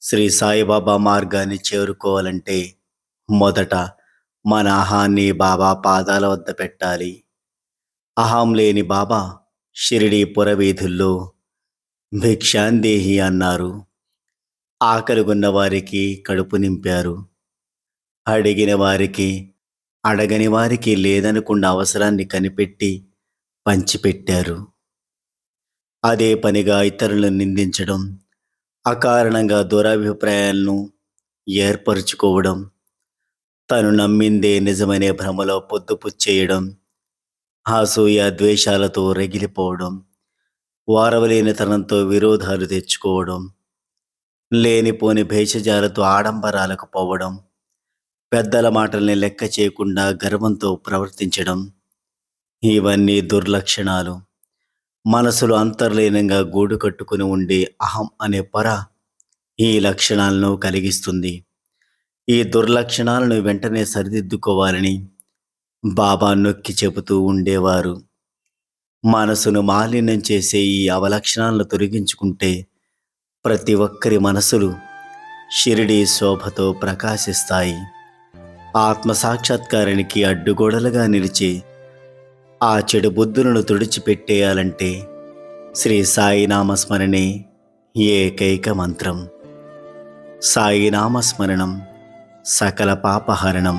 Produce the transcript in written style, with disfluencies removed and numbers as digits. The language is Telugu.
శ్రీ సాయిబాబా మార్గాన్ని చేరుకోవాలంటే మొదట మన అహాన్ని బాబా పాదాల వద్ద పెట్టాలి. అహం లేని బాబా షిరిడీ పురవీధుల్లో భిక్షాందేహి అన్నారు. ఆకలిగొన్న వారికి కడుపు నింపారు. అడిగిన వారికి, అడగని వారికి లేదనుకున్న అవసరాన్ని కనిపెట్టి పంచిపెట్టారు. అదే పనిగా ఇతరులను నిందించడం, అకారణంగా దురభిప్రాయాలను ఏర్పరుచుకోవడం, తను నమ్మిందే నిజమనే భ్రమలో పొద్దుపుచ్చేయడం, అసూయ ద్వేషాలతో రగిలిపోవడం, వారవలేనితనంతో విరోధాలు తెచ్చుకోవడం, లేనిపోని భేషజాలతో ఆడంబరాలకు పోవడం, పెద్దల మాటల్ని లెక్క చేయకుండా గర్వంతో ప్రవర్తించడం, ఇవన్నీ దుర్లక్షణాలు. మనసులో అంతర్లీనంగా గూడు కట్టుకుని ఉండే అహం అనే పొర ఈ లక్షణాలను కలిగిస్తుంది. ఈ దుర్లక్షణాలను వెంటనే సరిదిద్దుకోవాలని బాబా నొక్కి చెబుతూ ఉండేవారు. మనసును మాలిన్యం చేసే ఈ అవలక్షణాలను తొలగించుకుంటే ప్రతి ఒక్కరి మనసులు షిరిడీ శోభతో ప్రకాశిస్తాయి. ఆత్మ సాక్షాత్కారానికి అడ్డుగోడలుగా నిలిచే ఆ చెడు బుద్ధులను తుడిచిపెట్టేయాలంటే శ్రీ సాయి నామస్మరణే ఏకైక మంత్రం. సాయి నామస్మరణం సకల పాపహరణం.